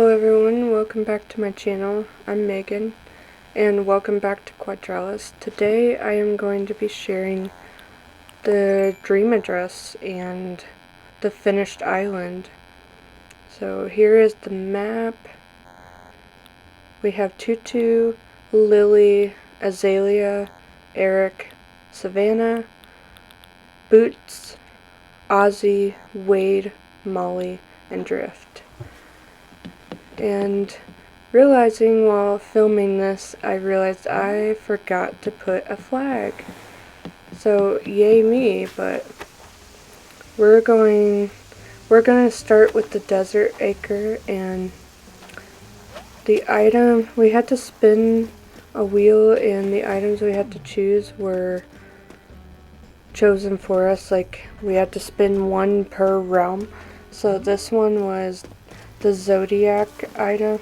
Hello everyone, welcome back to my channel. I'm Megan, and welcome back to Quadrelis. Today I am going to be sharing the dream address and the finished island. So here is the map. We have Tutu, Lily, Azalea, Eric, Savannah, Boots, Ozzy, Wade, Molly, and Drift. And realizing while filming this, I realized I forgot to put a flag. So yay me, but we're gonna start with the desert acre, and the item we had to spin a wheel, and the items we had to choose were chosen for us. Like, we had to spin one per realm. So this one was the zodiac item,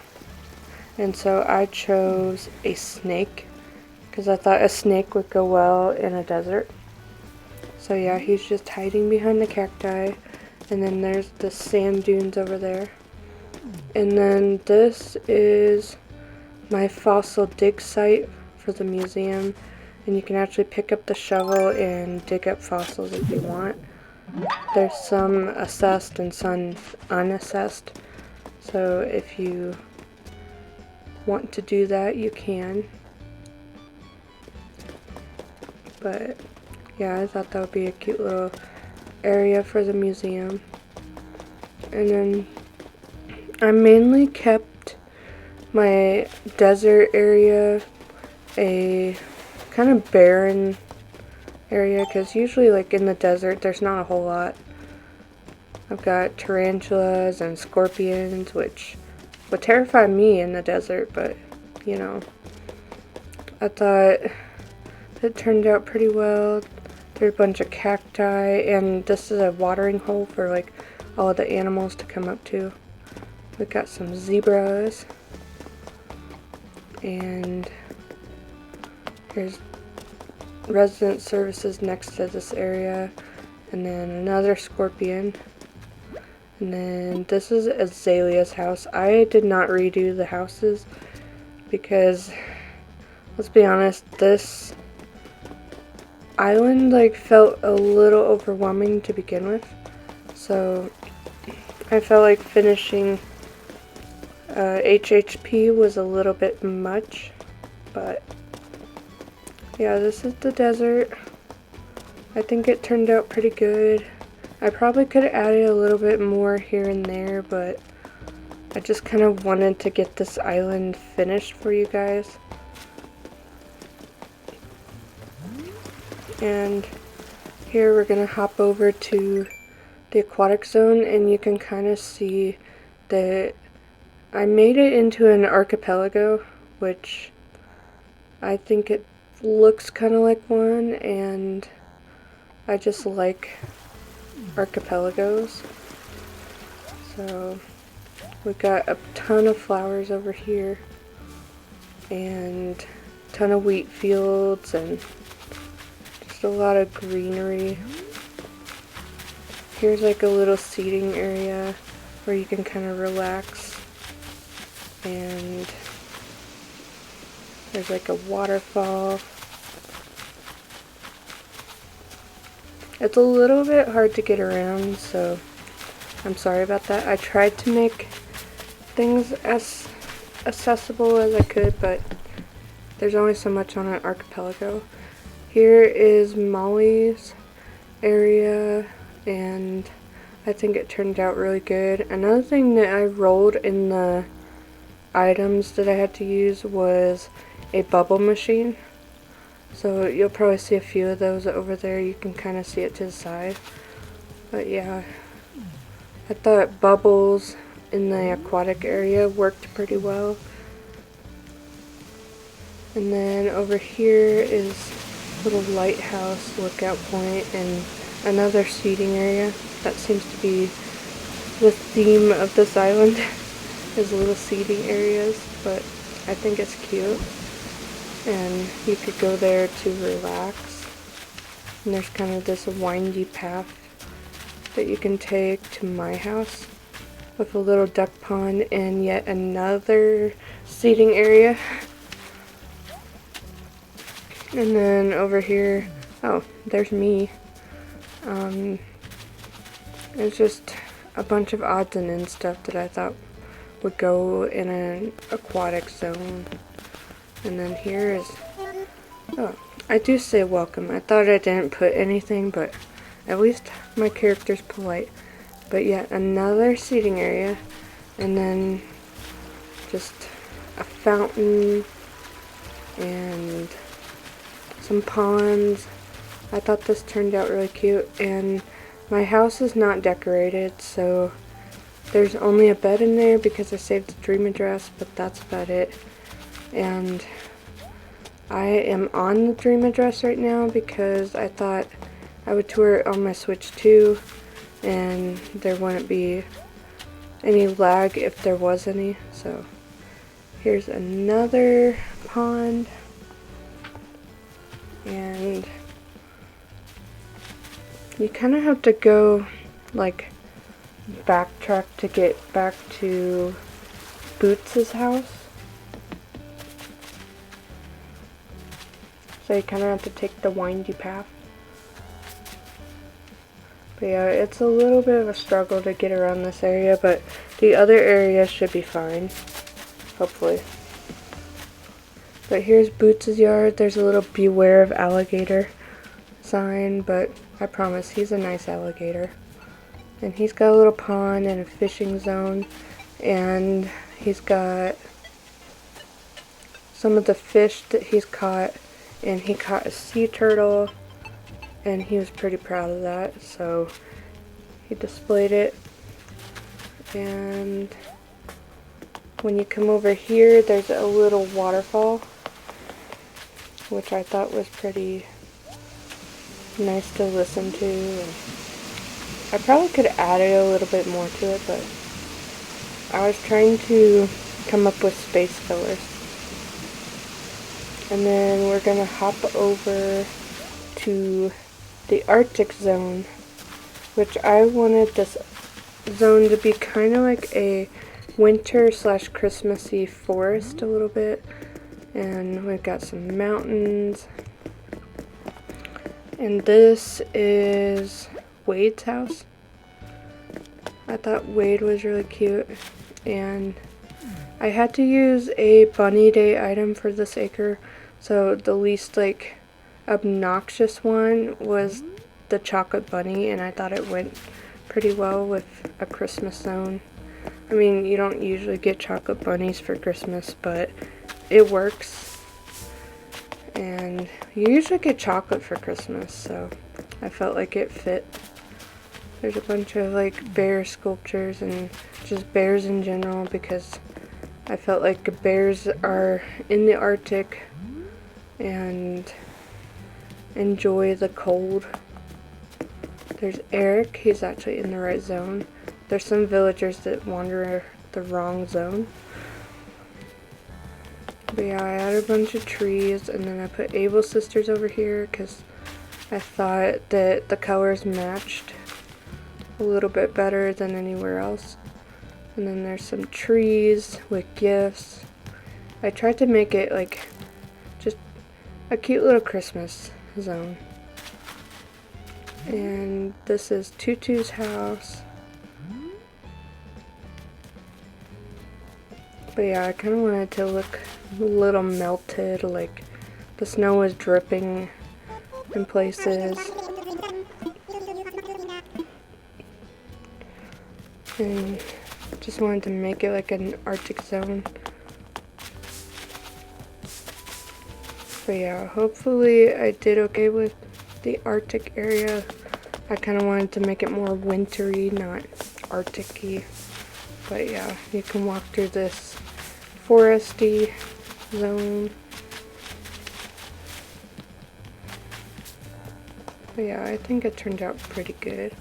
and so I chose a snake because I thought a snake would go well in a desert. So yeah, he's just hiding behind the cacti, and then there's the sand dunes over there. And then this is my fossil dig site for the museum, and you can actually pick up the shovel and dig up fossils if you want. There's some assessed and some unassessed. So if you want to do that, you can. But yeah, I thought that would be a cute little area for the museum. And then I mainly kept my desert area a kind of barren area, because usually like in the desert there's not a whole lot. I've got tarantulas and scorpions, which would terrify me in the desert, but you know, I thought it turned out pretty well. There's a bunch of cacti, and this is a watering hole for like all of the animals to come up to. We've got some zebras, and here's resident services next to this area, and then another scorpion. And then this is Azalea's house. I did not redo the houses because, let's be honest, this island like felt a little overwhelming to begin with. So I felt like finishing HHP was a little bit much. But yeah, this is the desert. I think it turned out pretty good. I probably could have added a little bit more here and there, but I just kind of wanted to get this island finished for you guys. And here we're gonna hop over to the aquatic zone, and you can kind of see that I made it into an archipelago, which I think it looks kind of like one, and I just like archipelagos. So we got a ton of flowers over here, and a ton of wheat fields, and just a lot of greenery. Here's like a little seating area where you can kind of relax, and there's like a waterfall. It's a little bit hard to get around, so I'm sorry about that. I tried to make things as accessible as I could, but there's only so much on an archipelago. Here is Molly's area, and I think it turned out really good. Another thing that I rolled in the items that I had to use was a bubble machine. So you'll probably see a few of those over there. You can kind of see it to the side. But yeah, I thought bubbles in the aquatic area worked pretty well. And then over here is a little lighthouse lookout point and another seating area. That seems to be the theme of this island, is little seating areas, but I think it's cute. And you could go there to relax. And there's kind of this windy path that you can take to my house, with a little duck pond and yet another seating area. And then over here, oh, there's me. It's just a bunch of odds and ends stuff that I thought would go in an aquatic zone. And then here is, oh, I do say welcome. I thought I didn't put anything, but at least my character's polite. But yet another seating area, and then just a fountain and some ponds. I thought this turned out really cute, and my house is not decorated, so there's only a bed in there because I saved the dream address, but that's about it. And I am on the dream address right now because I thought I would tour it on my Switch 2 and there wouldn't be any lag if there was any. So here's another pond, and you kind of have to go like backtrack to get back to Boots' house. So you kind of have to take the windy path. But yeah, it's a little bit of a struggle to get around this area, but the other area should be fine, hopefully. But here's Boots' yard. There's a little beware of alligator sign, but I promise he's a nice alligator. And he's got a little pond and a fishing zone, and he's got some of the fish that he's caught, and he caught a sea turtle, and he was pretty proud of that, so he displayed it. And when you come over here, there's a little waterfall, which I thought was pretty nice to listen to. And I probably could have added a little bit more to it, but I was trying to come up with space fillers. And then we're gonna hop over to the Arctic zone, which I wanted this zone to be kind of like a winter / Christmassy forest a little bit. And we've got some mountains. And this is Wade's house. I thought Wade was really cute, and I had to use a bunny day item for this acre, so the least like obnoxious one was the chocolate bunny, and I thought it went pretty well with a Christmas zone. I mean, you don't usually get chocolate bunnies for Christmas, but it works. And you usually get chocolate for Christmas, so I felt like it fit. There's a bunch of like bear sculptures and just bears in general, because I felt like bears are in the Arctic and enjoy the cold. There's Eric, he's actually in the right zone. There's some villagers that wander the wrong zone. But yeah, I added a bunch of trees, and then I put Able Sisters over here because I thought that the colors matched a little bit better than anywhere else. And then there's some trees with gifts. I tried to make it like just a cute little Christmas zone. And this is Tutu's house. But yeah, I kind of wanted to look a little melted, like the snow was dripping in places. And just wanted to make it like an Arctic zone. But yeah, hopefully I did okay with the Arctic area. I kind of wanted to make it more wintry, not Arctic-y. But yeah, you can walk through this foresty zone. But yeah, I think it turned out pretty good.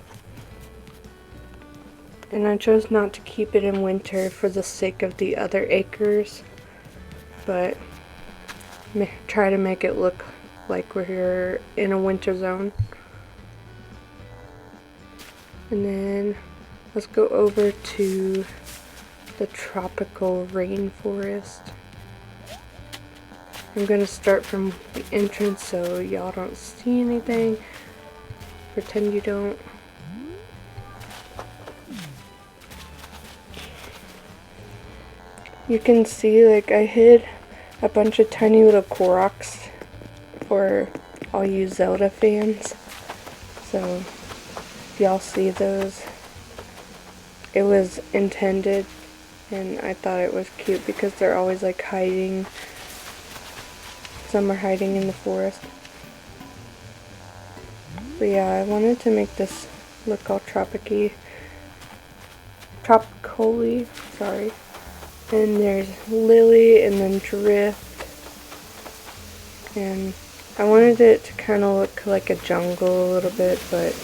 And I chose not to keep it in winter for the sake of the other acres, but try to make it look like we're here in a winter zone. And then let's go over to the tropical rainforest. I'm gonna start from the entrance so y'all don't see anything. Pretend you don't. You can see, like, I hid a bunch of tiny little Koroks for all you Zelda fans. So, if y'all see those, it was intended, and I thought it was cute because they're always like hiding. Some are hiding in the forest. But yeah, I wanted to make this look all tropically, sorry. And there's Lily and then Drift. And I wanted it to kind of look like a jungle a little bit, but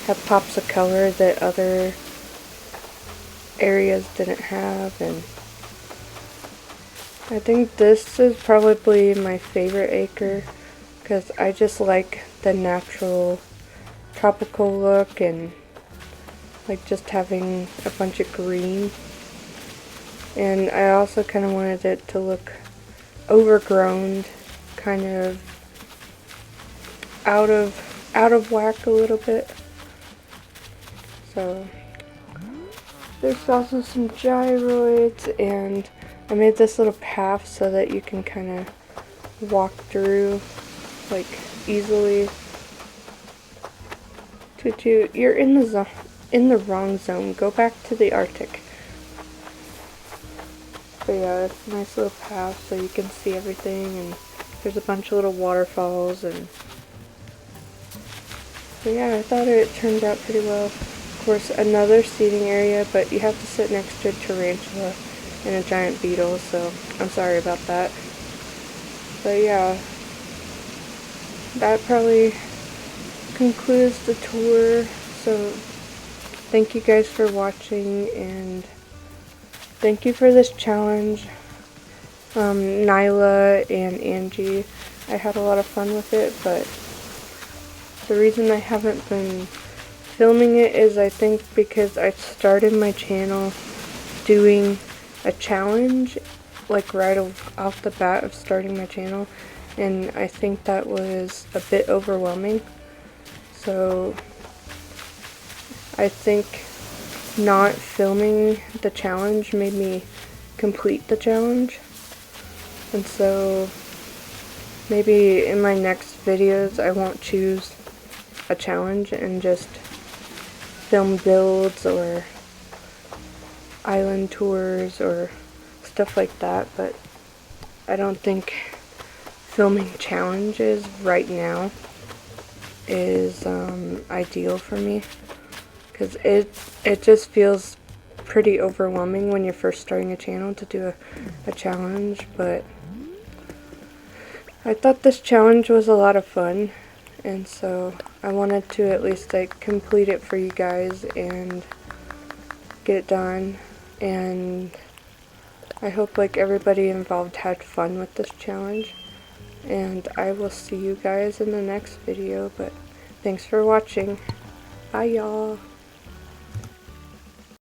have pops of color that other areas didn't have. And I think this is probably my favorite acre because I just like the natural tropical look and like just having a bunch of green. And I also kind of wanted it to look overgrown, kind of out of whack a little bit. So there's also some gyroids, and I made this little path so that you can kind of walk through like easily. Tutu, you're in the wrong zone. Go back to the Arctic. But yeah, it's a nice little path so you can see everything, and there's a bunch of little waterfalls. And so yeah, I thought it turned out pretty well. Of course, another seating area, but you have to sit next to a tarantula and a giant beetle, so I'm sorry about that. But yeah, that probably concludes the tour. So thank you guys for watching, and thank you for this challenge, Nyla and Angie. I had a lot of fun with it, but the reason I haven't been filming it is I think because I started my channel doing a challenge, like right off the bat of starting my channel, and I think that was a bit overwhelming. So I think not filming the challenge made me complete the challenge, and so maybe in my next videos I won't choose a challenge and just film builds or island tours or stuff like that. But I don't think filming challenges right now is ideal for me, because it just feels pretty overwhelming when you're first starting a channel to do a challenge. But I thought this challenge was a lot of fun, and so I wanted to at least like complete it for you guys and get it done. And I hope like everybody involved had fun with this challenge, and I will see you guys in the next video. But thanks for watching. Bye y'all.